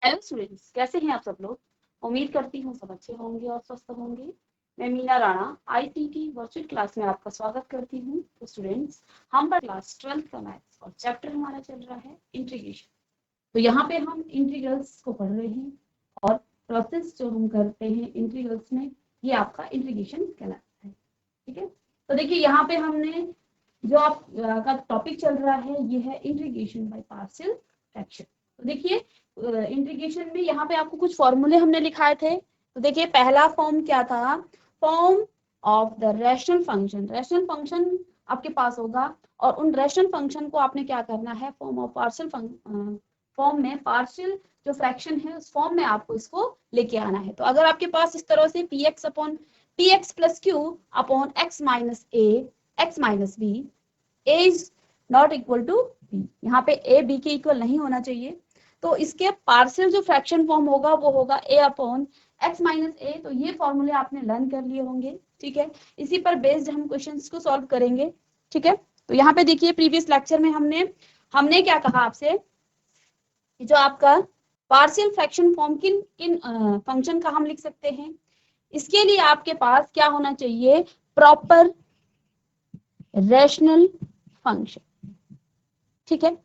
Hello students, कैसे हैं आप सब लोग। उम्मीद करती हूँ सब अच्छे होंगे और स्वस्थ होंगे। मैं Meena Rana ICT virtual class में आपका स्वागत करती हूँ। तो स्टूडेंट्स, हम पर क्लास 12th का मैथ्स और चैप्टर हमारा चल रहा है इंटीग्रेशन। तो यहाँ पे हम इंटीग्रल्स को पढ़ रहे हैं और प्रोसेस जो हम करते हैं इंटीग्रल्स में, ये आपका इंटीग्रेशन कहलाता है। ठीक है, तो देखिए यहाँ पे हमने जो आपका टॉपिक चल रहा है ये है इंटीग्रेशन बाय पार्शियल फ्रैक्शन। तो देखिए इंटीग्रेशन में यहाँ पे आपको कुछ फॉर्मूले हमने लिखाए थे। तो देखिए पहला फॉर्म क्या था, form of the rational function. Rational function आपके पास होगा और उन रैशनल फंक्शन को आपने क्या करना है, फॉर्म ऑफ पार्शियल फॉर्म में, पार्शियल जो फ्रैक्शन है उस फॉर्म में आपको इसको लेके आना है। तो अगर आपके पास इस तरह से p x upon p x plus Q upon x minus a x minus b, a is not equal to b, यहाँ पे a b के इक्वल नहीं होना चाहिए। तो इसके पार्शियल जो फ्रैक्शन फॉर्म होगा वो होगा a अपॉन x माइनस ए। तो ये फॉर्मूले आपने लर्न कर लिए होंगे। ठीक है, इसी पर बेस्ड हम क्वेश्चंस को सॉल्व करेंगे। ठीक है, तो यहाँ पे देखिए प्रीवियस लेक्चर में हमने क्या कहा आपसे कि जो आपका पार्शियल फ्रैक्शन फॉर्म किन किन फंक्शन का हम लिख सकते हैं। इसके लिए आपके पास क्या होना चाहिए, प्रॉपर रैशनल फंक्शन। ठीक है,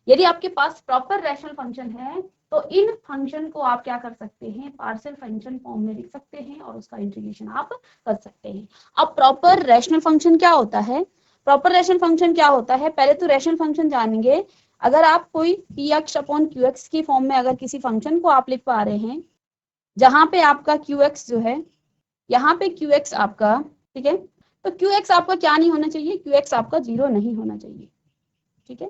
यदि आपके पास प्रॉपर रैशनल फंक्शन है तो इन फंक्शन को आप क्या कर सकते हैं, पार्शियल फंक्शन फॉर्म में लिख सकते हैं और उसका इंटीग्रेशन आप कर सकते हैं। अब प्रॉपर रैशनल फंक्शन क्या होता है, प्रॉपर रैशनल फंक्शन क्या होता है, पहले तो रैशनल फंक्शन जानेंगे। अगर आप कोई P x upon Q x की फॉर्म में अगर किसी फंक्शन को आप लिख पा रहे हैं जहां पे आपका क्यू एक्स जो है, यहाँ पे क्यू एक्स आपका, ठीक है, तो क्यू एक्स आपका क्या नहीं होना चाहिए, क्यू एक्स आपका 0 नहीं होना चाहिए। ठीक है,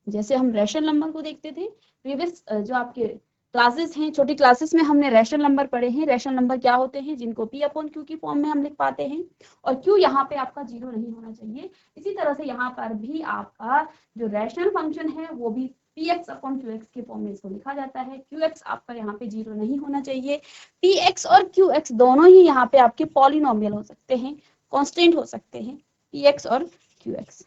जैसे हम रैशनल नंबर को देखते थे प्रीवियस जो आपके क्लासेस हैं, छोटी क्लासेस में हमने रैशनल नंबर पढ़े हैं। रैशनल नंबर क्या होते हैं, जिनको p अपॉन क्यू की फॉर्म में हम लिख पाते हैं और q यहाँ पे आपका 0 नहीं होना चाहिए। इसी तरह से यहाँ पर भी आपका जो रैशनल फंक्शन है वो भी px अपॉन qx के फॉर्म में इसको लिखा जाता है। qx आपका यहाँ पे 0 नहीं होना चाहिए। px और qx दोनों ही यहाँ पे आपके पॉलिनोमियल हो सकते हैं, कांस्टेंट हो सकते हैं। px और qx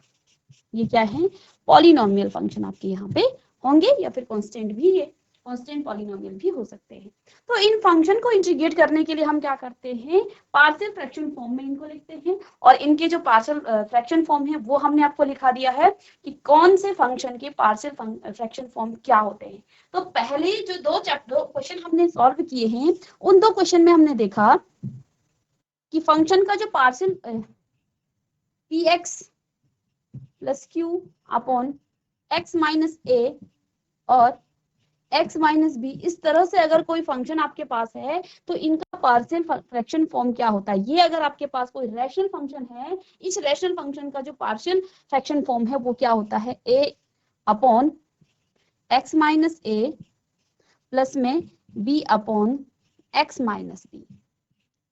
ये क्या है, पॉलिनोमियल फंक्शन आपके यहाँ पे होंगे या फिर कांस्टेंट भी, ये कांस्टेंट पॉलिनोमियल भी हो सकते हैं। तो इन फंक्शन को इंटीग्रेट करने के लिए हम क्या करते हैं, पार्शियल फ्रैक्शन फॉर्म में इनको लिखते हैं और इनके जो पार्शियल फ्रैक्शन फॉर्म है वो हमने आपको लिखा दिया है कि कौन से फंक्शन के पार्शियल फ्रैक्शन फॉर्म क्या होते हैं। तो पहले जो दो क्वेश्चन हमने सॉल्व किए हैं उन दो क्वेश्चन में हमने देखा कि फंक्शन का जो partial P x plus Q upon x minus a और एक्स माइनस बी, इस तरह से अगर कोई फंक्शन आपके पास है तो इनका पार्शियल फ्रैक्शन फॉर्म क्या होता है। ये अगर आपके पास कोई रैशनल फंक्शन है, इस रैशनल फंक्शन का जो पार्शियल फ्रैक्शन फॉर्म है वो क्या होता है, a upon x minus a plus में b upon x minus b.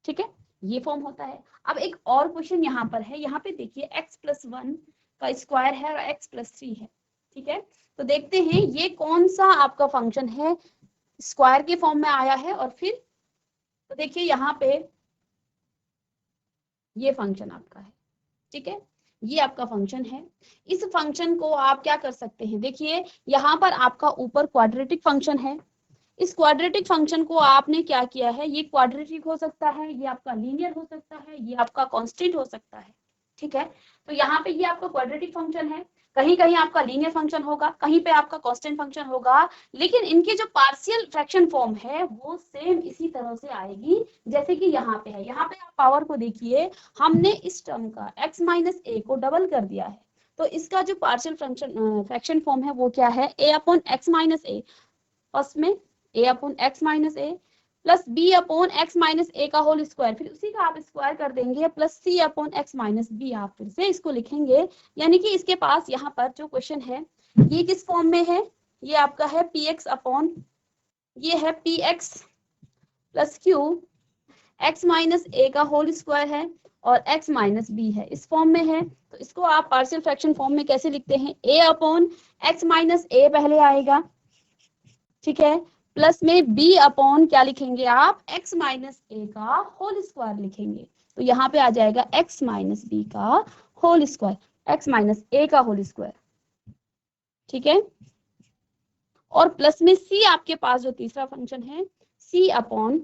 ठीक है, ये फॉर्म होता है। अब एक और क्वेश्चन यहाँ पर है, यहाँ पे देखिए x प्लस 1 का स्क्वायर है और x प्लस 3 है। ठीक है, तो देखते हैं ये कौन सा आपका फंक्शन है, स्क्वायर के फॉर्म में आया है और फिर तो देखिए यहाँ पे ये फंक्शन आपका है। ठीक है, ये आपका फंक्शन है। इस फंक्शन को आप क्या कर सकते हैं, देखिए यहाँ पर आपका ऊपर क्वाड्रेटिक फंक्शन है। इस क्वाड्रेटिक फंक्शन को आपने क्या किया है, ये क्वाड्रेटिक हो सकता है, ये आपका लीनियर हो सकता है, ये आपका कांस्टेंट हो सकता है। ठीक है, तो यहाँ पे ये आपका क्वाड्रेटिक फंक्शन है, कहीं कहीं आपका लीनियर फंक्शन होगा, कहीं पे आपका कांस्टेंट फंक्शन होगा, लेकिन इनके जो पार्शियल फ्रैक्शन फॉर्म है वो सेम इसी तरह से आएगी जैसे कि यहाँ पे है। यहाँ पे आप पावर को देखिए, हमने इस टर्म का x माइनस ए को डबल कर दिया है, तो इसका जो पार्शियल फ्रैक्शन फॉर्म है वो क्या है, a upon x minus a, first में a upon x minus a plus b upon x minus a का होल स्क्वायर, फिर उसी का आप स्क्वायर कर देंगे प्लस सी अपॉन एक्स माइनस बी, आप फिर से इसको लिखेंगे। यानी कि इसके पास यहाँ पर जो क्वेश्चन है ये किस फॉर्म में है, ये आपका है पी एक्स अपॉन, ये है P x plus Q x minus a का होल स्क्वायर है और x माइनस बी है, इस फॉर्म में है। तो इसको आप पार्शियल फ्रैक्शन फॉर्म में कैसे लिखते हैं, a अपॉन एक्स माइनस ए पहले आएगा, ठीक है, प्लस में b अपॉन क्या लिखेंगे आप, x माइनस ए का होल स्क्वायर लिखेंगे। तो यहाँ पे आ जाएगा x माइनस बी का whole square, x minus a का होल स्क्वायर। ठीक है, और प्लस में c आपके पास जो तीसरा फंक्शन है c upon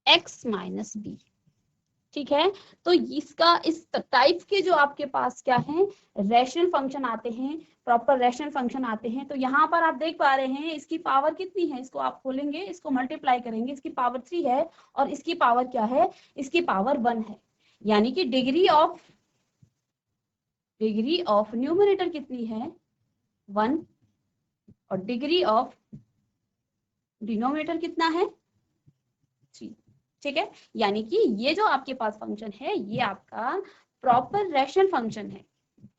x minus b. ठीक है, तो इसका इस टाइप के जो आपके पास क्या है रैशनल फंक्शन आते हैं, प्रॉपर रैशनल फंक्शन आते हैं। तो यहाँ पर आप देख पा रहे हैं इसकी पावर कितनी है, इसको आप खोलेंगे, इसको मल्टीप्लाई करेंगे, इसकी पावर 3 है और इसकी पावर क्या है, इसकी पावर 1 है। यानी कि डिग्री ऑफ न्यूमरेटर कितनी है 1 और डिग्री ऑफ डिनोमिनेटर कितना है 3। ठीक है, यानी कि ये जो आपके पास फंक्शन है ये आपका प्रॉपर रैशनल फंक्शन है।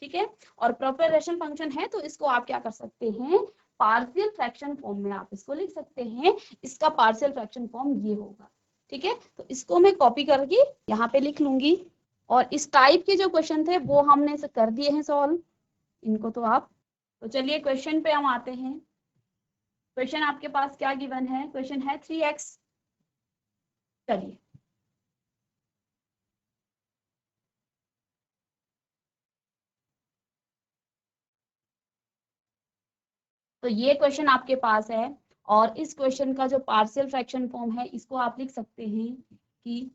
ठीक है, और प्रॉपर रैशनल फंक्शन है तो इसको आप क्या कर सकते हैं, पार्शियल फ्रैक्शन फॉर्म में आप इसको लिख सकते हैं। इसका पार्शियल फ्रैक्शन फॉर्म ये होगा। ठीक है, तो इसको मैं कॉपी करके यहाँ पे लिख लूंगी और इस टाइप के जो क्वेश्चन थे वो हमने कर दिए हैं सॉल्व, इनको तो आप। तो चलिए क्वेश्चन पे हम आते हैं। क्वेश्चन आपके पास क्या गिवन है, क्वेश्चन है 3x। चलिए तो ये क्वेश्चन आपके पास है और इस क्वेश्चन का जो पार्शियल फ्रैक्शन फॉर्म है इसको आप लिख सकते हैं कि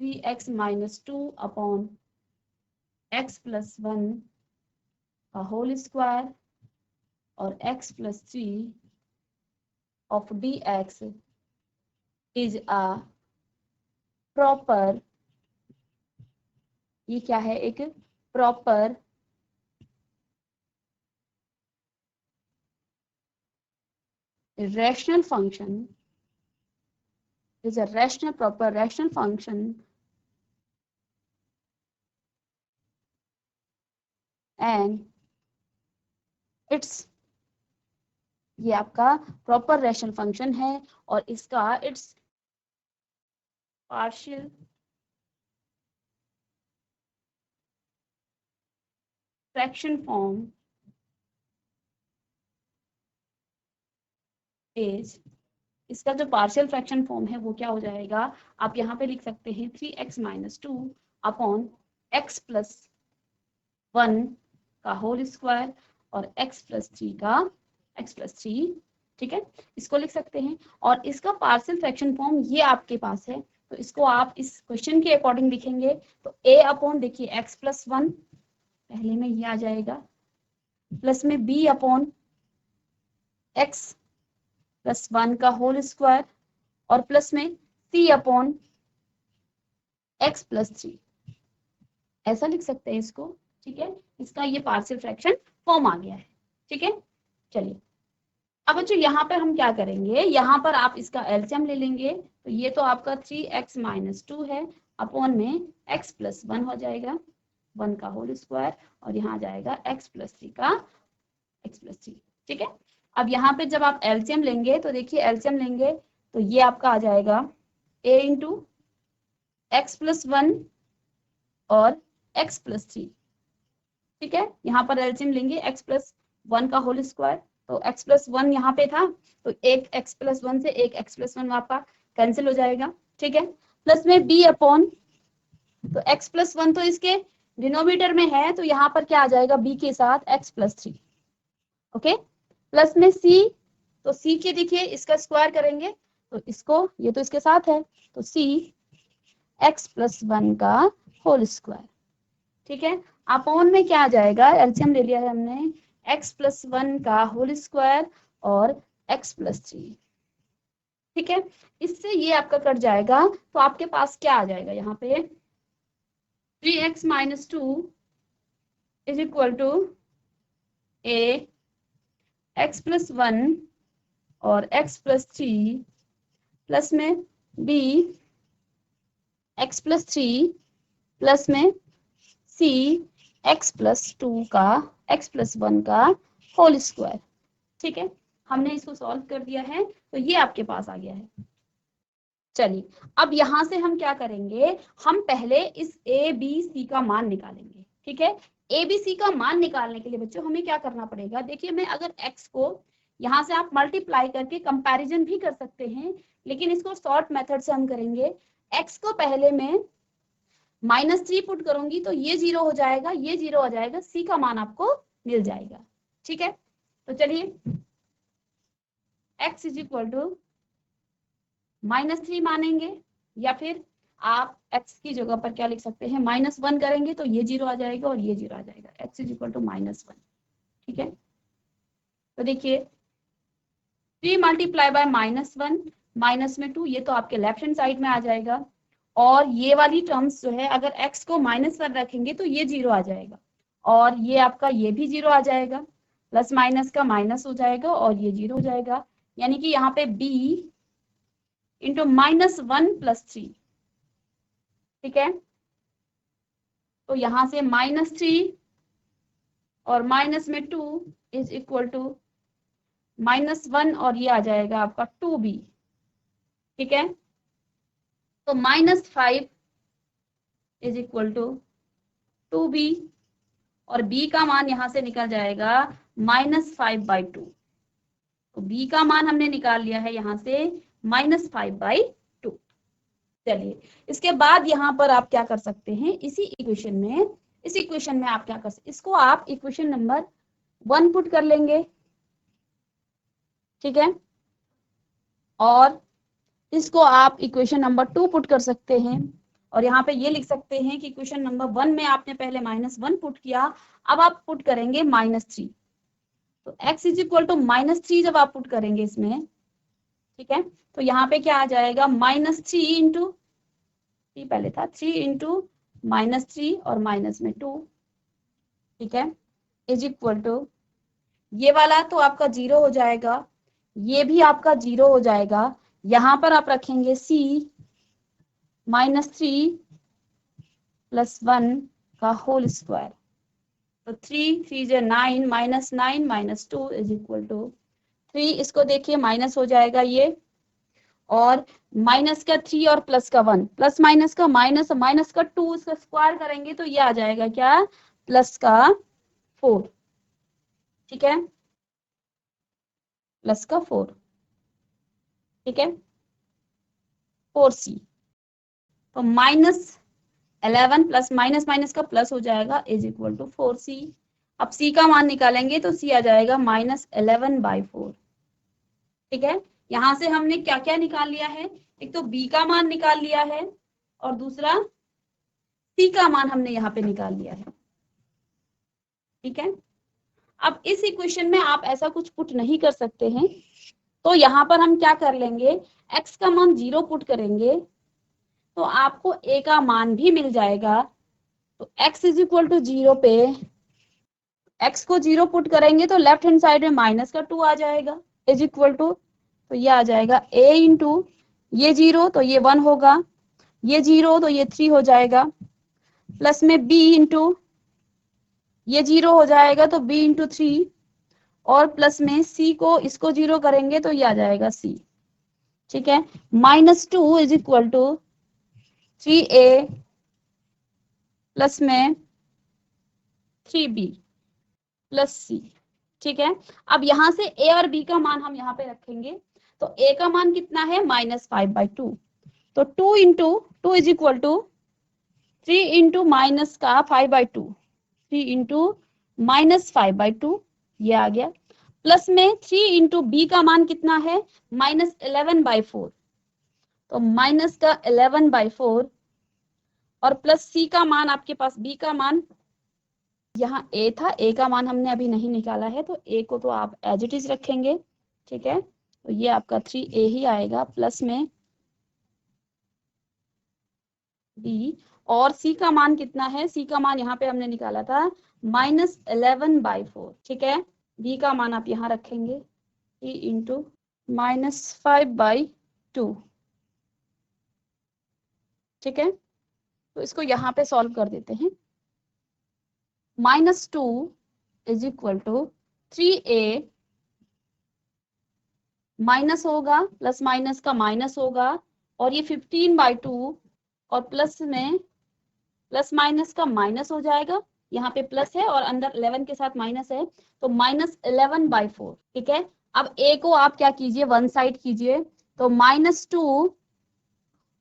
3x minus 2 upon x plus 1 का होल स्क्वायर और x plus 3 of dx is a proper, ये क्या है, एक proper rational function, is a rational proper rational function and its, ये आपका प्रॉपर रैशनल फंक्शन है और इसका it's partial fraction form is, इसका जो पार्शियल फ्रैक्शन फॉर्म है वो क्या हो जाएगा, आप यहाँ पे लिख सकते हैं 3x minus 2 upon x plus 1 का होल स्क्वायर और x प्लस 3 का x प्लस 3। ठीक है, इसको लिख सकते हैं और इसका पार्शियल फ्रैक्शन फॉर्म ये आपके पास है। तो इसको आप इस क्वेश्चन के अकॉर्डिंग लिखेंगे तो a अपॉन, देखिए x प्लस 1 पहले में ये आ जाएगा, प्लस में b अपॉन x प्लस 1 का होल स्क्वायर और प्लस में c अपॉन x प्लस 3, ऐसा लिख सकते हैं इसको। ठीक है, इसका ये पार्शियल फ्रैक्शन फॉर्म आ गया है। ठीक है, चलिए अब बच्चों यहाँ पर हम क्या करेंगे, यहाँ पर आप इसका एलसीएम ले लेंगे। तो ये तो आपका 3x माइनस 2 है अपॉन में x प्लस 1 हो जाएगा, 1 का होल स्क्वायर और यहाँ आ जाएगा x प्लस 3 का x प्लस 3। ठीक है, अब यहाँ पे जब आप एलसीएम लेंगे तो देखिए एलसीएम लेंगे तो ये आपका आ जाएगा a इंटू एक्स प्लस 1 और x प्लस 3। ठीक है, यहाँ पर एलसीएम लेंगे x प्लस 1 का होल स्क्वायर, तो x प्लस 1 यहाँ पे था तो एक x प्लस 1 से एक x प्लस 1 आपका कैंसिल हो जाएगा। ठीक है, प्लस में b अपॉन, तो x प्लस 1 तो इसके डिनोमिनेटर में है तो यहाँ पर क्या आ जाएगा b के साथ x प्लस 3। ओके, प्लस में c, तो c के देखिए इसका स्क्वायर करेंगे तो इसको, ये तो इसके साथ है तो c x प्लस 1 का होल स्क्वायर। ठीक है, अपॉन में क्या आ जाएगा, एलसीएम ले लिया है हमने, x प्लस 1 का होल स्क्वायर और x प्लस 3। ठीक है, इससे ये आपका कट जाएगा तो आपके पास क्या आ जाएगा, यहाँ पे 3x minus 2 is equal to a x plus 1 और x प्लस 3 प्लस में b x प्लस 3 प्लस में c x प्लस 2 का x प्लस 1 का होल स्क्वायर। ठीक है, हमने इसको सॉल्व कर दिया है तो ये आपके पास आ गया है। चलिए अब यहाँ से हम क्या करेंगे, हम पहले इस a b c का मान निकालेंगे। ठीक है, a b c का मान निकालने के लिए बच्चों हमें क्या करना पड़ेगा, देखिए मैं अगर x को यहाँ से आप मल्टीप्लाई करके कंपैरिजन भी कर सकते हैं, लेकिन इसको शॉर्ट मेथड से हम करेंगे। x को पहले में -3 पुट करूंगी तो ये 0 हो जाएगा, ये 0 हो जाएगा, c का मान आपको मिल जाएगा। ठीक है, तो चलिए x इज इक्वल टू -3 मानेंगे, या फिर आप x की जगह पर क्या लिख सकते हैं, -1 करेंगे तो ये 0 आ जाएगा और ये 0 आ जाएगा, x इज इक्वल टू -1। ठीक है, तो देखिए 3 मल्टीप्लाई बाय -1 माइनस में 2, ये तो आपके लेफ्ट हैंड साइड में आ जाएगा, और ये वाली टर्म्स जो है अगर x को -1 रखेंगे तो ये 0 आ जाएगा, और ये आपका ये भी 0 आ जाएगा, प्लस माइनस का माइनस हो जाएगा और ये 0 हो जाएगा, यानी कि यहाँ पे b इंटू -1 + 3। ठीक है, तो यहाँ से -3 और माइनस में 2 इज इक्वल टू -1 और ये आ जाएगा आपका 2b। ठीक है, तो -5 इज इक्वल टू 2b, और b का मान यहां से निकल जाएगा -5/2। तो b का मान हमने निकाल लिया है यहां से -5/2। चलिए इसके बाद यहाँ पर आप क्या कर सकते हैं, इस इक्वेशन में आप क्या कर सकते, इसको आप इक्वेशन नंबर 1 पुट कर लेंगे। ठीक है, और इसको आप इक्वेशन नंबर 2 पुट कर सकते हैं, और यहाँ पे ये लिख सकते हैं कि इक्वेशन नंबर 1 में आपने पहले -1 पुट किया, अब आप पुट करेंगे -3। तो x इज इक्वल टू -3 जब आप पुट करेंगे इसमें, ठीक है, तो यहाँ पे क्या आ जाएगा, -3 इंटू, पहले था 3 इंटू -3 और माइनस में 2। ठीक है, इज इक्वल टू, ये वाला तो आपका 0 हो जाएगा, ये भी आपका 0 हो जाएगा, यहाँ पर आप रखेंगे c -3 + 1 का होल स्क्वायर, तो 3 3 9 -9 - 2 इज इक्वल टू 3, इसको देखिए माइनस हो जाएगा ये, और माइनस का 3 और प्लस का 1, प्लस माइनस का माइनस का 2, इसका स्क्वायर करेंगे तो ये आ जाएगा क्या, प्लस का 4। ठीक है, प्लस का 4। ठीक है, 4c, तो -11 प्लस माइनस का प्लस हो जाएगा इज इक्वल टू 4c। अब c का मान निकालेंगे तो c आ जाएगा -11/4। ठीक है, यहां से हमने क्या क्या निकाल लिया है, एक तो b का मान निकाल लिया है, और दूसरा c का मान हमने यहाँ पे निकाल लिया है। ठीक है, अब इस इक्वेशन में आप ऐसा कुछ पुट नहीं कर सकते हैं, तो यहाँ पर हम क्या कर लेंगे, x का मान 0 पुट करेंगे तो आपको a का मान भी मिल जाएगा। तो x इज इक्वल टू 0 पे x को 0 पुट करेंगे तो लेफ्ट हैंड साइड में -2 आ जाएगा, इज इक्वल टू, तो ये आ जाएगा a इंटू ये 0 तो ये 1 होगा, ये 0 तो ये 3 हो जाएगा, प्लस में b इंटू ये 0 हो जाएगा तो b इंटू 3, और प्लस में c को इसको 0 करेंगे तो ये आ जाएगा c। ठीक है, -2 is equal to 3a plus में 3b प्लस c। ठीक है, अब यहाँ से a और b का मान हम यहाँ पे रखेंगे, तो a का मान कितना है, -5/2, तो 2 into 2 is equal to 3 into minus का 5/2, 3 इंटू -5/2 ये आ गया, प्लस में 3 इंटू बी का मान कितना है, -11/4, तो माइनस का 11/4, और प्लस सी का मान आपके पास, बी का मान यहाँ ए था, ए का मान हमने अभी नहीं निकाला है, तो ए को तो आप एज इट इज रखेंगे। ठीक है, तो ये आपका 3a ही आएगा, प्लस में बी, और सी का मान कितना है, सी का मान यहाँ पे हमने निकाला था -11/4। ठीक है, बी का मान आप यहाँ रखेंगे 3 इंटू -5/2। ठीक है, तो इसको यहाँ पे सॉल्व कर देते हैं, -2 is equal to 3a, minus होगा, प्लस माइनस का माइनस होगा, और ये 15/2, और प्लस में प्लस माइनस का माइनस हो जाएगा, यहाँ पे प्लस है और अंदर 11 के साथ माइनस है, तो -11/4। ठीक है, अब a को आप क्या कीजिए, वन साइड कीजिए, तो -2,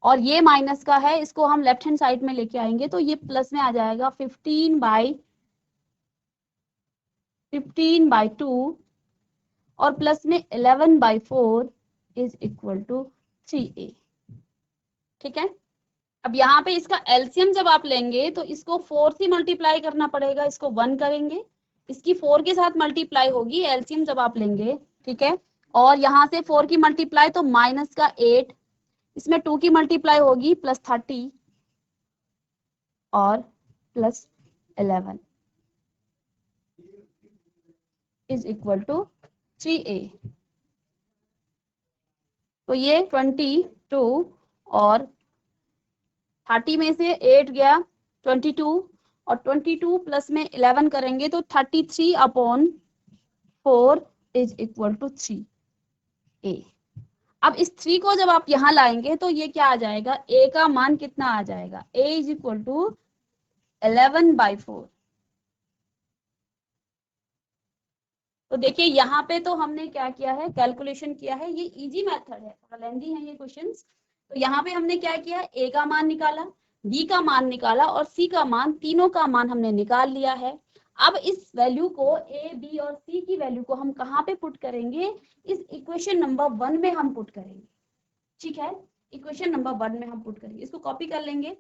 और ये माइनस का है, इसको हम लेफ्ट हैंड साइड में लेके आएंगे तो ये प्लस में आ जाएगा 15/2 और प्लस में 11/4 इज इक्वल टू 3a। ठीक है, अब यहाँ पे इसका एलसीएम जब आप लेंगे तो इसको 4 से मल्टीप्लाई करना पड़ेगा, इसको 1 करेंगे, इसकी 4 के साथ मल्टीप्लाई होगी एलसीएम जब आप लेंगे। ठीक है, और यहाँ से 4 की मल्टीप्लाई तो माइनस का 8, इसमें 2 की मल्टीप्लाई होगी प्लस 30 और plus 11 is equal to 3a। तो ये 22 और 30 में से 8 गया 22 और 22 प्लस में 11 करेंगे तो 33/4 इज इक्वल टू 3a। अब इस 3 को जब आप यहाँ लाएंगे तो ये क्या आ जाएगा, a का मान कितना आ जाएगा, a इज इक्वल टू 11/4। तो देखिए यहाँ पे तो हमने क्या किया है, कैलकुलेशन किया है, ये इजी मेथड है, थोड़ा लेंदी है ये क्वेश्चंस। तो यहाँ पे हमने क्या किया, a का मान निकाला, b का मान निकाला और c का मान, तीनों का मान हमने निकाल लिया है। अब इस वैल्यू को a, b और c की वैल्यू को हम कहाँ पे पुट करेंगे, इस इक्वेशन नंबर 1 में हम पुट करेंगे। ठीक है, इक्वेशन नंबर 1 में हम पुट करेंगे, इसको कॉपी कर लेंगे।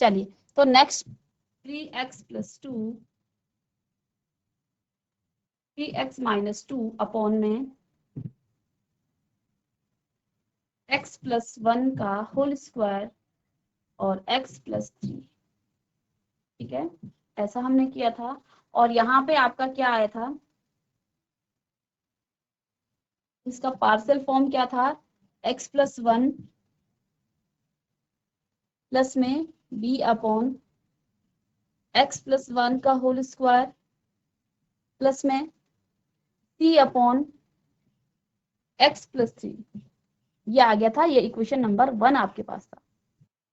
चलिए, तो नेक्स्ट 3x + 2 3x - 2 अपॉन में x + 1 का होल स्क्वायर और x + 3। ठीक है, ऐसा हमने किया था। और यहाँ पे आपका क्या आया था, इसका पार्शियल फॉर्म क्या था, x + 1 प्लस में b अपॉन x + 1 का होल स्क्वायर प्लस में c अपॉन x + 3। ये आ गया था, ये इक्वेशन नंबर 1 आपके पास था।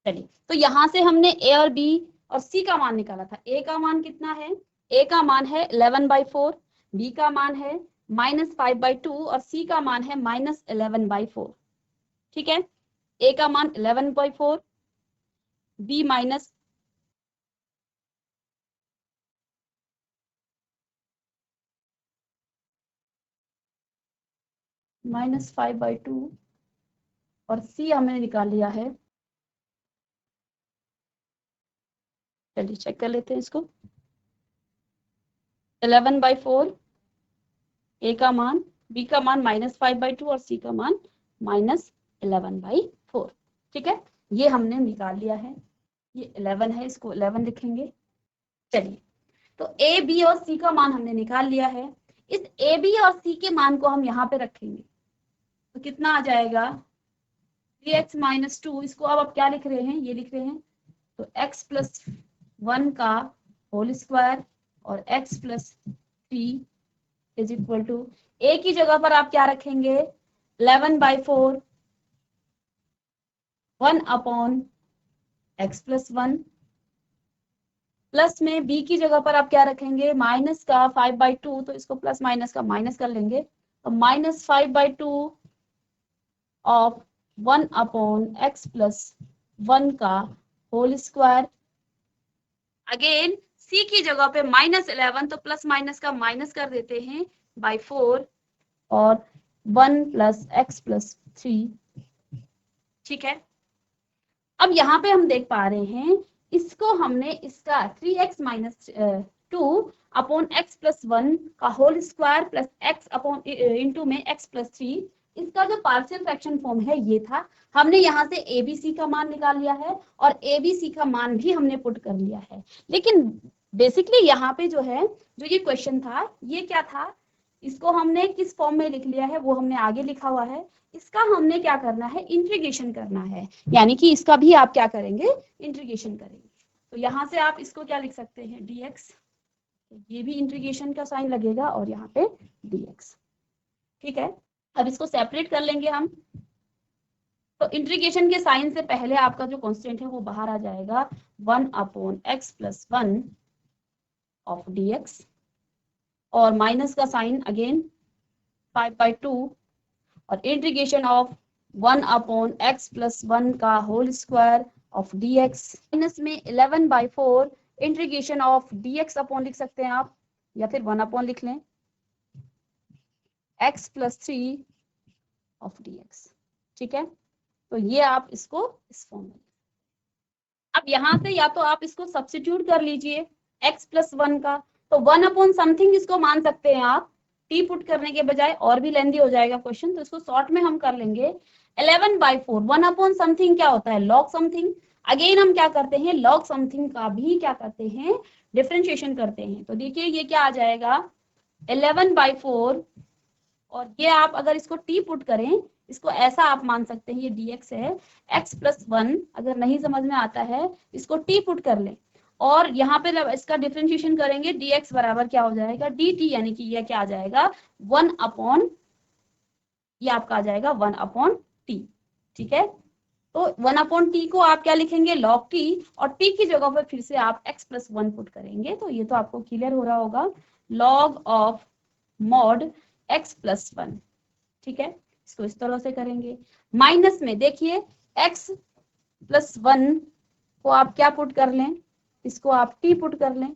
चलिए, तो यहाँ से हमने a और b और c का मान निकाला था। a का मान कितना है, a का मान है 11/4, b का मान है -5/2 और c का मान है -11/4। ठीक है, a का मान 11/4, b -5/2 और c हमने निकाल लिया है। चलिए चेक कर लेते हैं इसको। 11/4 a का मान, b का मान -5/2 और c का मान -11/4। ठीक है, ये हमने निकाल लिया है। ये 11 है, इसको 11 लिखेंगे। चलिए, तो a, b और c का मान हमने निकाल लिया है। इस a, b और c के मान को हम यहाँ पे रखेंगे तो कितना आ जाएगा, 3x - 2, इसको अब आप क्या लिख रहे हैं, ये लिख रहे हैं, तो x + 1 का होल स्क्वायर और x + 3 is equal to, a की जगह पर आप क्या रखेंगे, 11/4 1 अपॉन x + 1 प्लस में b की जगह पर आप क्या रखेंगे, माइनस का 5/2, तो इसको प्लस माइनस का माइनस कर लेंगे, तो -5/2 ऑफ 1 अपॉन x + 1 का होल स्क्वायर। अगेन c की जगह पे -11, तो प्लस माइनस का माइनस कर देते हैं बाय 4 और 1 + x + 3। ठीक है, अब यहाँ पे हम देख पा रहे हैं, इसको हमने इसका 3x - 2 अपॉन x + 1 का whole square plus x upon into में x + 3, इसका जो पार्शियल फ्रैक्शन फॉर्म है ये था। हमने यहाँ से ABC का मान निकाल लिया है और ABC का मान भी हमने पुट कर लिया है। लेकिन बेसिकली यहाँ पे जो है, जो ये क्वेश्चन था, ये क्या था, इसको हमने किस फॉर्म में लिख लिया है वो हमने आगे लिखा हुआ है। इसका हमने क्या करना है, इंटीग्रेशन करना है, यानी कि इसका भी आप क्या करेंगे, इंटीग्रेशन करेंगे। तो यहाँ से आप इसको क्या लिख सकते हैं, dx, ये भी इंटीग्रेशन का साइन लगेगा और यहाँ पे dx। ठीक है, अब इसको सेपरेट कर लेंगे हम। तो इंटीग्रेशन के साइन से पहले आपका जो कांस्टेंट है वो बाहर आ जाएगा, 1 अपॉन x + 1 ऑफ dx और माइनस का साइन अगेन 5/2 और इंटीग्रेशन ऑफ 1 अपॉन x + 1 का whole square of dx minus में 11/4 इंटीग्रेशन ऑफ dx अपॉन लिख सकते हैं आप, या फिर 1 अपॉन लिख लें। x plus 3 of dx। ठीक है, तो ये आप इसको इस फॉर्म में, अब यहां से या तो आप इसको सब्स्टिट्यूट कर लीजिए x प्लस 1 का, तो 1 अपॉन समथिंग इसको मान सकते हैं आप, t पुट करने के बजाय, और भी लेंदी हो जाएगा क्वेश्चन, तो इसको शॉर्ट में हम कर लेंगे 11/4। 1 अपॉन समथिंग क्या होता है, लॉग समथिंग। अगेन हम क्या करते हैं, लॉग समथिंग का भी क्या करते हैं, डिफरेंशिएशन करते हैं। तो देखिए ये क्या आ जाएगा 11/4, और ये आप अगर इसको t पुट करें, इसको ऐसा आप मान सकते हैं, ये dx है, x प्लस 1, अगर नहीं समझ में आता है इसको t पुट कर लें, और यहाँ पे इसका डिफरेंशिएशन करेंगे, dx बराबर क्या हो जाएगा dt, यानी कि ये क्या आ जाएगा 1 अपॉन, ये आपका आ जाएगा 1 अपॉन t। ठीक है, तो 1 अपॉन टी को आप क्या लिखेंगे, लॉग टी, और टी की जगह पर फिर से आप x प्लस 1 पुट करेंगे, तो ये तो आपको क्लियर हो रहा होगा, log of mod x plus 1। ठीक है, इसको इस तरह से करेंगे। माइनस में देखिए x प्लस 1 को आप क्या पुट कर लें, इसको आप t पुट कर लें।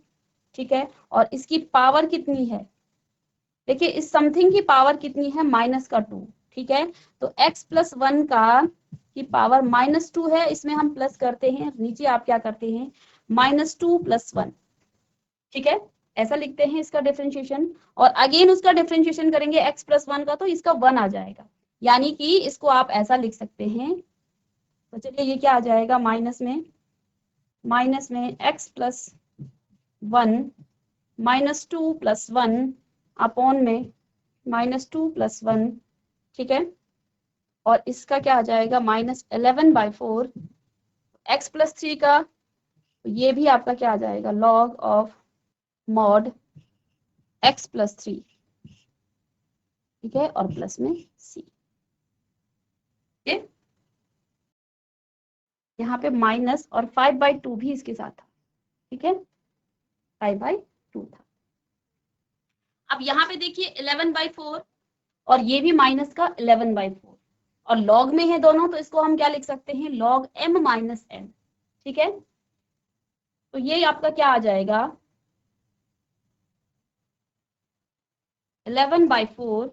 ठीक है, और इसकी पावर कितनी है, देखिए इस समथिंग की पावर कितनी है, -2। ठीक है, तो x प्लस 1 का की पावर -2 है, इसमें हम प्लस करते हैं, नीचे आप क्या करते हैं -2 प्लस 1। ठीक है, ऐसा लिखते हैं इसका डिफरेंशिएशन, और अगेन उसका डिफरेंशिएशन करेंगे x प्लस 1 का, तो इसका 1 आ जाएगा, यानी कि इसको आप ऐसा लिख सकते हैं। तो चलिए ये क्या आ जाएगा, माइनस में x प्लस 1 -2 प्लस 1 अपॉन में -2 प्लस 1। ठीक है, और इसका क्या आ जाएगा -11/4, x प्लस 3 का, ये भी आपका क्या आ जाएगा, log of mod x plus 3। ठीक है, और प्लस में c, यहाँ पे माइनस, और 5/2 भी इसके साथ था। ठीक है, 5/2 था। अब यहाँ पे देखिए 11/4, और ये भी माइनस का 11/4, और लॉग में है दोनों, तो इसको हम क्या लिख सकते हैं, लॉग m माइनस n। ठीक है, तो ये आपका क्या आ जाएगा 11/4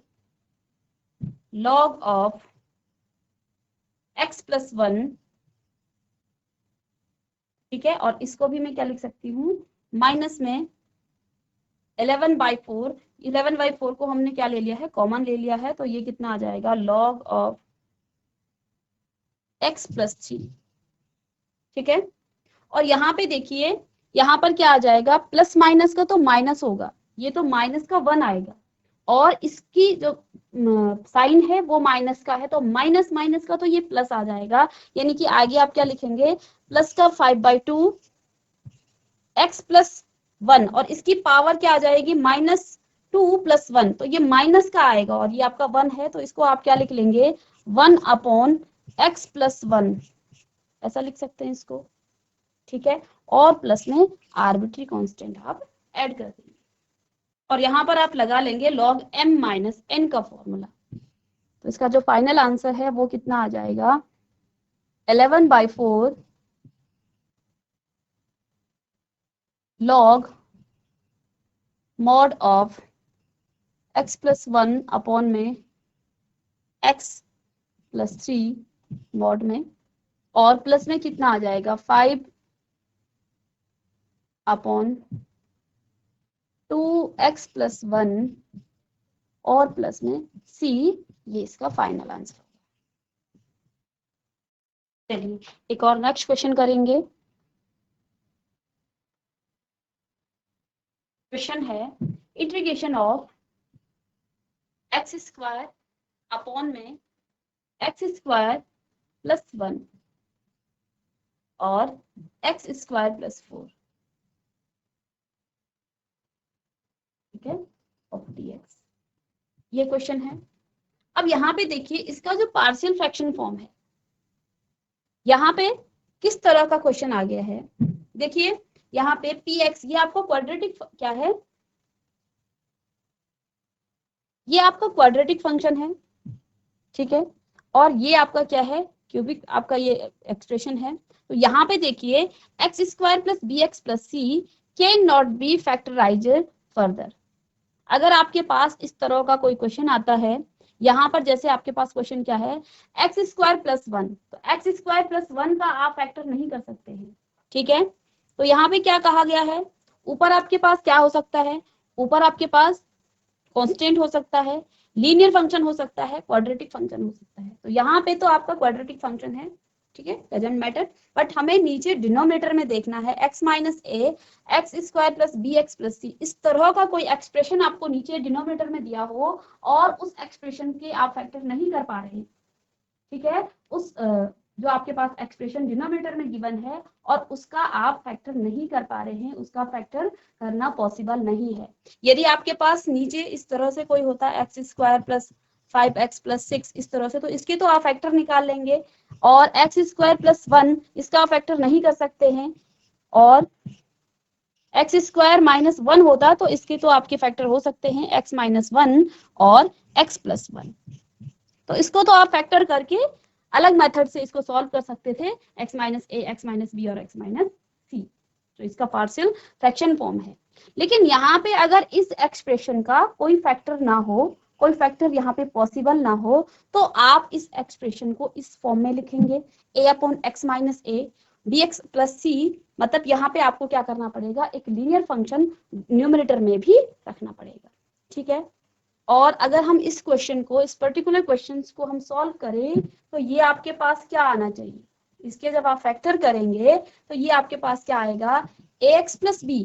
लॉग ऑफ x प्लस 1। ठीक है, और इसको भी मैं क्या लिख सकती हूँ, माइनस में 11/4 को हमने क्या ले लिया है, कॉमन ले लिया है, तो ये कितना आ जाएगा, लॉग ऑफ x प्लस 3। ठीक है, और यहाँ पे देखिए, यहाँ पर क्या आ जाएगा, प्लस माइनस का तो माइनस होगा, ये तो माइनस का 1 आएगा, और इसकी जो साइन है वो माइनस का है, तो माइनस माइनस का तो ये प्लस आ जाएगा, यानी कि आगे आप क्या लिखेंगे, प्लस का 5/2 x प्लस 1, और इसकी पावर क्या आ जाएगी -2 प्लस 1, तो ये माइनस का आएगा, और ये आपका 1 है, तो इसको आप क्या लिख लेंगे 1 अपॉन x प्लस 1, ऐसा लिख सकते हैं इसको। ठीक है, और प्लस में आर्बिट्री कांस्टेंट आप ऐड कर देंगे, और यहाँ पर आप लगा लेंगे लॉग m माइनस n का फॉर्मूला। तो इसका जो फाइनल आंसर है वो कितना आ जाएगा 11/4 log mod of x plus 1 upon में x प्लस 3 मॉड में, और प्लस में कितना आ जाएगा 5 अपॉन 2x प्लस 1, और प्लस में c, ये इसका फाइनल आंसर। चलिए एक और नेक्स्ट क्वेश्चन करेंगे। क्वेश्चन है integration of x square upon में x स्क्वायर प्लस 1 और x स्क्वायर प्लस 4। ठीक है, ऑफ dx, ये क्वेश्चन है। अब यहाँ पे देखिए इसका जो पार्शियल फ्रैक्शन फॉर्म है, यहाँ पे किस तरह का क्वेश्चन आ गया है, देखिए यहाँ पे px, ये आपको क्वाड्रेटिक क्या है, ये आपका क्वाड्रेटिक फंक्शन है। ठीक है, और ये आपका क्या है, क्यूबिक आपका ये एक्सप्रेशन है। तो यहाँ पे देखिए x square plus bx plus c can not be factorised further. अगर आपके पास इस तरह का कोई क्वेश्चन आता है, यहाँ पर जैसे आपके पास क्वेश्चन क्या है, एक्स स्क्वायर प्लस 1, तो एक्स स्क्वायर प्लस 1 का आप फैक्टर नहीं कर सकते हैं, ठीक है। तो यहाँ पे क्या कहा गया है, ऊपर आपके पास क्या हो सकता है, ऊपर आपके पास कांस्टेंट हो सकता है, लीनियर फंक्शन हो सकता है, क्वाड्रेटिक फंक्शन हो सकता है। तो यहाँ पे तो आपका क्वाड्रेटिक फंक्शन है, ठीक है, डजंट मैटर, बट हमें नीचे डिनोमिनेटर में देखना है x minus a x square plus b x plus c, इस तरह का कोई एक्सप्रेशन आपको नीचे डिनोमिनेटर में दिया हो और उस एक्सप्रेशन के आप फैक्टर नहीं कर पा रहे, ठीक है, उस जो आपके पास एक्सप्रेशन डिनोमिनेटर में गिवन है और उसका आप फैक्टर नहीं कर पा रहे हैं, उसका फैक्टर करना पॉसिबल नहीं है। यदि आपके पास नीचे इस तरह से कोई होता है x square plus 5x plus 6 इस तरह से, तो इसके तो आप फैक्टर निकाल लेंगे, और एक्स स्क्वायर प्लस 1 इसका आप फैक्टर नहीं कर सकते हैं, और एक्स स्क्वायर माइनस 1 होता तो इसके तो आपके फैक्टर हो सकते हैं x माइनस 1 और x प्लस 1। तो इसको तो आप फैक्टर करके अलग मेथड से इसको सॉल्व कर सकते थे, x minus a x minus b और x माइनस सी, तो इसका पार्शियल फ्रैक्शन फॉर्म है। लेकिन यहाँ पे अगर इस एक्सप्रेशन का कोई फैक्टर ना हो, कोई फैक्टर यहाँ पे पॉसिबल ना हो, तो आप इस एक्सप्रेशन को इस फॉर्म में लिखेंगे, a upon x minus a b x plus c, मतलब यहाँ पे आपको क्या करना पड़ेगा, एक लीनियर फंक्शन न्यूमरेटर में भी रखना पड़ेगा, ठीक है। और अगर हम इस क्वेश्चन को, इस पर्टिकुलर क्वेश्चन को हम सॉल्व करें, तो ये आपके पास क्या आना चाहिए, इसके जब आप फैक्टर करेंगे तो ये आपके पास क्या आएगा, ax प्लस बी,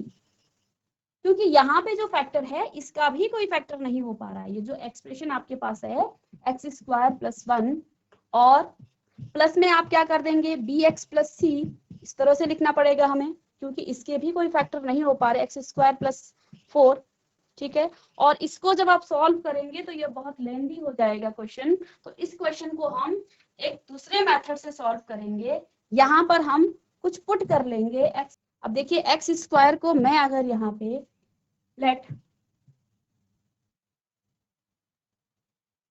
क्योंकि यहाँ पे जो फैक्टर है इसका भी कोई फैक्टर नहीं हो पा रहा है। ये जो एक्सप्रेशन आपके पास है एक्स स्क्वायर प्लस 1 और प्लस में आप क्या कर देंगे बी एक्स प्लस सी, इस तरह से लिखना पड़ेगा हमें, क्योंकि इसके भी कोई फैक्टर नहीं हो पा रहे, एक्स स्क्वायर प्लस 4, ठीक है। और इसको जब आप सॉल्व करेंगे तो ये बहुत लेंदी हो जाएगा क्वेश्चन, तो इस क्वेश्चन को हम एक दूसरे मेथड से सॉल्व करेंगे। यहाँ पर हम कुछ पुट कर लेंगे एक्स, अब देखिए एक्स स्क्वायर को मैं अगर यहाँ पे let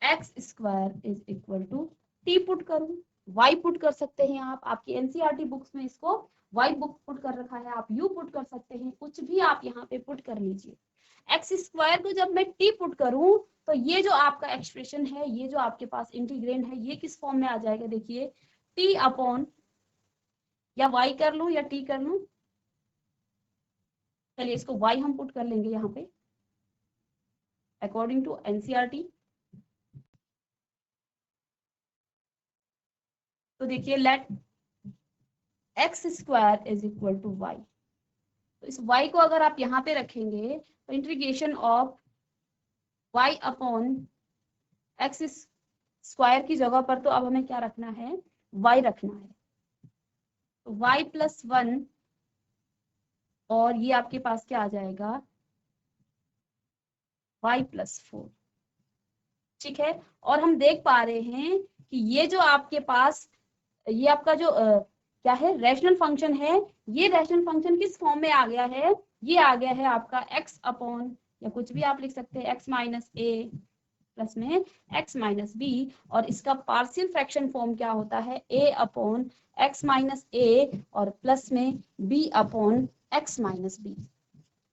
x square is equal to t put करूं, वाई पुट कर सकते हैं आप, आपकी एनसीईआरटी बुक्स में इसको वाई बुक पुट कर रखा है, आप यू पुट कर सकते हैं, कुछ भी आप यहाँ पे पुट कर लीजिए। एक्स स्क्वायर को जब मैं टी पुट करूं तो ये जो आपका एक्सप्रेशन है, ये जो आपके पास इंटीग्रेंड है, ये किस फॉर्म में आ जाएगा, देखिए टी अपॉन, या वाई कर लूं या टी कर लूं, चलिए इसको वाई हम पुट कर लेंगे यहाँ पे अकॉर्डिंग टू एनसीईआरटी। तो देखिए let x square is equal to y, तो इस y को अगर आप यहाँ पे रखेंगे तो integration of y upon x square की जगह पर तो अब हमें क्या रखना है, y रखना है, तो y प्लस 1 और ये आपके पास क्या आ जाएगा y प्लस 4, ठीक है। और हम देख पा रहे हैं कि ये जो आपके पास ये आपका जो क्या है रैशनल फंक्शन है, ये रैशनल फंक्शन किस फॉर्म में आ गया है, ये आ गया है आपका x अपॉन, या कुछ भी आप लिख सकते हैं x माइनस ए प्लस में x माइनस बी, और इसका पार्शियल फ्रैक्शन फॉर्म क्या होता है a upon x minus a और प्लस में b upon x minus b,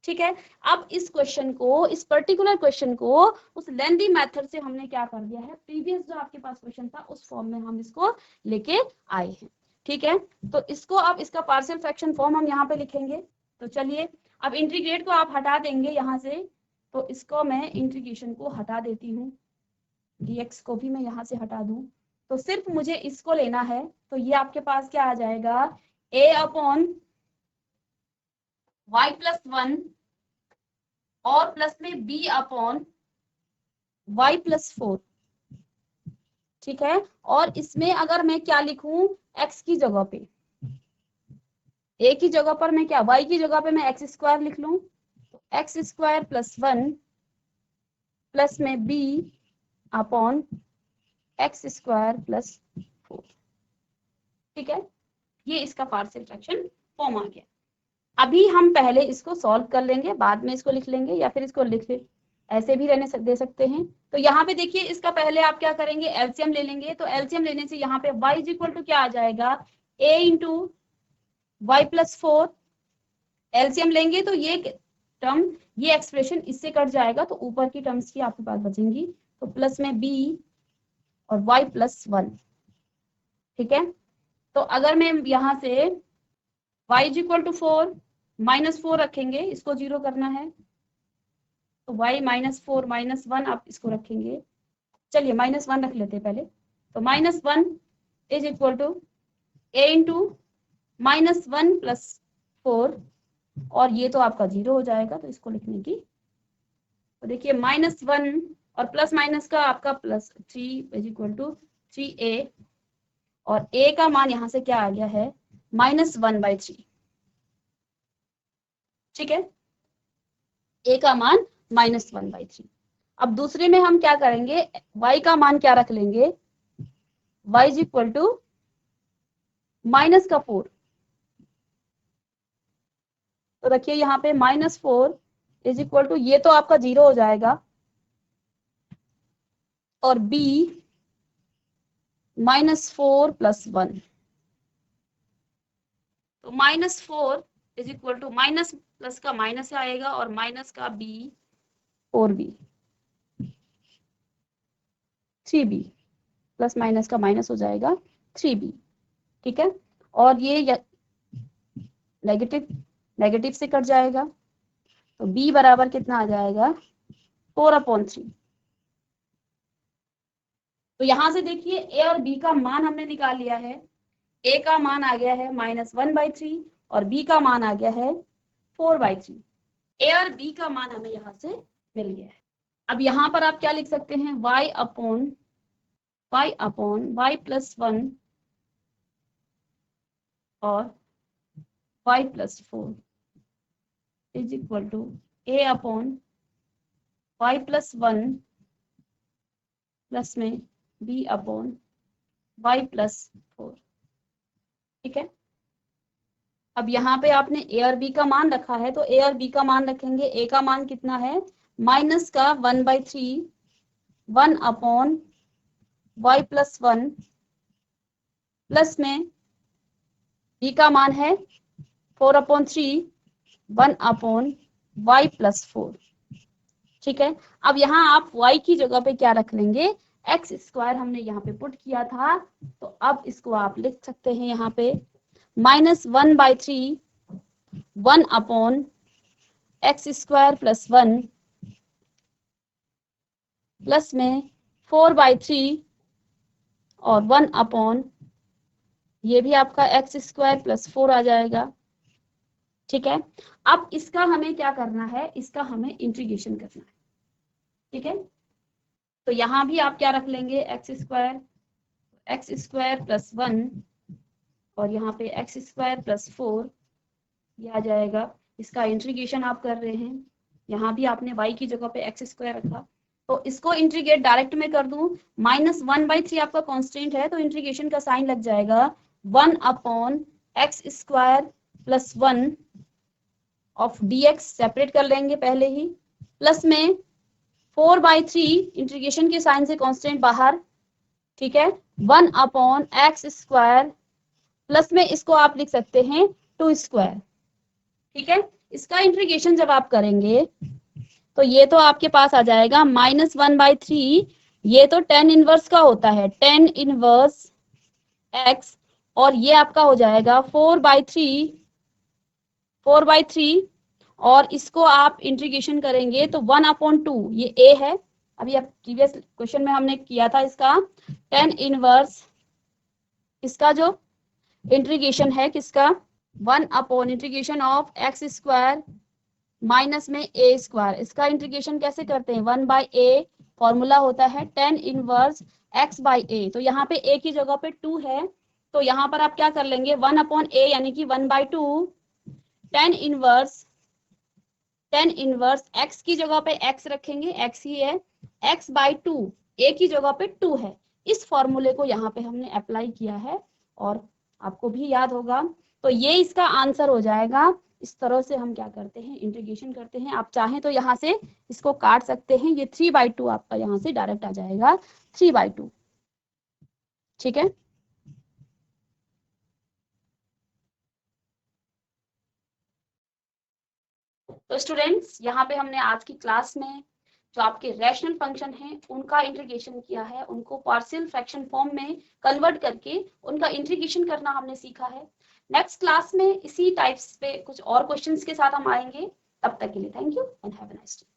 ठीक है। अब इस क्वेश्चन को, इस पर्टिकुलर क्वेश्चन को उस लेंदी मेथड से हमने क्या कर दिया है, प्रीवियस जो आपके पास क्वेश्चन था उस फॉर्म में हम इसको लेके आए हैं, ठीक है। तो इसको अब इसका पार्शियल फ्रैक्शन फॉर्म हम यहाँ पे लिखेंगे। तो चलिए अब इंटीग्रेट को आप हटा देंगे यहाँ से, तो इसको मैं इंटीग्रेशन को हटा देती हूँ, dx को भी मैं यहाँ से हटा दूं, तो सिर्फ मुझे इसको लेना है। तो ये आपके पास क्या आ जाएगा, a अपॉन y प्लस 1 और प्लस में b अपॉन y प्लस 4, ठीक है। और इसमें अगर मैं क्या लिखूं, x की जगह पे, a की जगह पर मैं क्या, y की जगह पे मैं एक्स स्क्वायर लिख लूं, तो एक्स स्क्वायर प्लस 1 प्लस में b upon x square plus 4, ठीक है। ये इसका पार्शियल फ्रैक्शन फॉर्म आ गया। अभी हम पहले इसको सॉल्व कर लेंगे, बाद में इसको लिख लेंगे, या फिर इसको लिख ऐसे भी रहने दे सकते हैं। तो यहाँ पे देखिए इसका पहले आप क्या करेंगे, एलसीएम ले लेंगे। तो एलसीएम लेने से यहाँ पे y इज इक्वल टू क्या आ जाएगा, a into y plus 4, LCM लेंगे तो ये टर्म ये एक्सप्रेशन इससे कट जाएगा तो ऊपर की टर्म्स की आपके पास बचेंगी, तो प्लस में b और y प्लस 1। ठीक है, तो अगर मैं यहां से y इज इक्वल टू 4 -4 रखेंगे, इसको 0 करना है, तो y -4 -1 आप इसको रखेंगे, चलिए -1 रख लेते हैं पहले, तो -1 is equal to a into -1 plus 4, और ये तो आपका 0 हो जाएगा, तो इसको लिखने की, तो देखिए -1 और प्लस माइनस का आपका +3 इज इक्वल टू 3a, और a का मान यहां से क्या आ गया है -1/3। ठीक है, a का मान -1/3। अब दूसरे में हम क्या करेंगे, y का मान क्या रख लेंगे, y इज इक्वल टू -4, तो रखिए यहाँ पे -4 इज इक्वल टू, ये तो आपका 0 हो जाएगा, और b -4 प्लस 1, तो -4 is equal to minus plus का माइनस आएगा और माइनस का b 4b, 3b plus minus का माइनस हो जाएगा 3b। ठीक है, और ये नेगेटिव नेगेटिव से कट जाएगा, तो b बराबर कितना आ जाएगा 4/3। तो यहां से देखिए a और b का मान हमने निकाल लिया है, a का मान आ गया है -1/3 और b का मान आ गया है 4/3। a और b का मान हमें यहां से मिल गया है। अब यहां पर आप क्या लिख सकते हैं, y अपॉन y प्लस 1 और y plus 4 is equal to a upon y plus 1 plus में b अपॉन y प्लस 4। ठीक है, अब यहाँ पे आपने a और b का मान रखा है, तो a और b का मान रखेंगे, a का मान कितना है माइनस का 1/3 1 अपॉन y प्लस 1 प्लस में b का मान है 4/3 1 अपॉन y प्लस 4। ठीक है, अब यहाँ आप y की जगह पे क्या रख लेंगे, x स्क्वायर हमने यहाँ पे पुट किया था, तो अब इसको आप लिख सकते हैं यहाँ पे -1/3 1 upon x square plus 1 plus में 4/3 और 1 अपॉन, ये भी आपका x स्क्वायर प्लस 4 आ जाएगा। ठीक है, अब इसका हमें क्या करना है, इसका हमें इंटीग्रेशन करना है। ठीक है, तो यहाँ भी आप क्या रख लेंगे, एक्स स्क्वायर प्लस 1 और यहाँ पे एक्स स्क्वायर प्लस 4, ये आ जाएगा। इसका इंटीग्रेशन आप कर रहे हैं, यहाँ भी आपने y की जगह पे एक्स स्क्वायर रखा, तो इसको इंटीग्रेट डायरेक्ट में कर दूं, -1/3 आपका कांस्टेंट है, तो इंटीग्रेशन का साइन लग जाएगा 1 upon x square plus 1 of dx, separate कर लेंगे पहले ही, प्लस में 4/3 इंटीग्रेशन के साइन से कांस्टेंट बाहर। ठीक है, 1 अपॉन एक्स स्क्वायर प्लस में इसको आप लिख सकते हैं 2 स्क्वायर। ठीक है, इसका इंटीग्रेशन जब आप करेंगे तो ये तो आपके पास आ जाएगा -1/3, ये तो tan इनवर्स का होता है, tan इनवर्स x, और ये आपका हो जाएगा 4/3 और इसको आप इंटीग्रेशन करेंगे तो 1/2, ये a है, अभी आप प्रीवियस क्वेश्चन में हमने किया था इसका tan इनवर्स, इसका जो इंटीग्रेशन है किसका 1 upon integration of x square minus में a स्क्वायर, इसका इंटीग्रेशन कैसे करते हैं 1/a, फॉर्मूला होता है tan इनवर्स x/a, तो यहाँ पे a की जगह पे 2 है, तो यहाँ पर आप क्या कर लेंगे 1/a यानी कि 1/2 tan इनवर्स x की जगह पे x रखेंगे, x ही है, x/2 a की जगह पे 2 है, इस फॉर्मूले को यहाँ पे हमने अप्लाई किया है और आपको भी याद होगा, तो ये इसका आंसर हो जाएगा। इस तरह से हम क्या करते हैं, इंटीग्रेशन करते हैं। आप चाहें तो यहाँ से इसको काट सकते हैं, ये 3/2 आपका यहाँ से डायरेक्ट आ जाएगा 3/2। ठीक है, तो स्टूडेंट्स यहाँ पे हमने आज की क्लास में जो आपके रैशनल फंक्शन हैं उनका इंटीग्रेशन किया है, उनको पार्शियल फ्रैक्शन फॉर्म में कन्वर्ट करके उनका इंटीग्रेशन करना हमने सीखा है। नेक्स्ट क्लास में इसी टाइप्स पे कुछ और क्वेश्चंस के साथ हम आएंगे। तब तक के लिए thank you and have a nice day.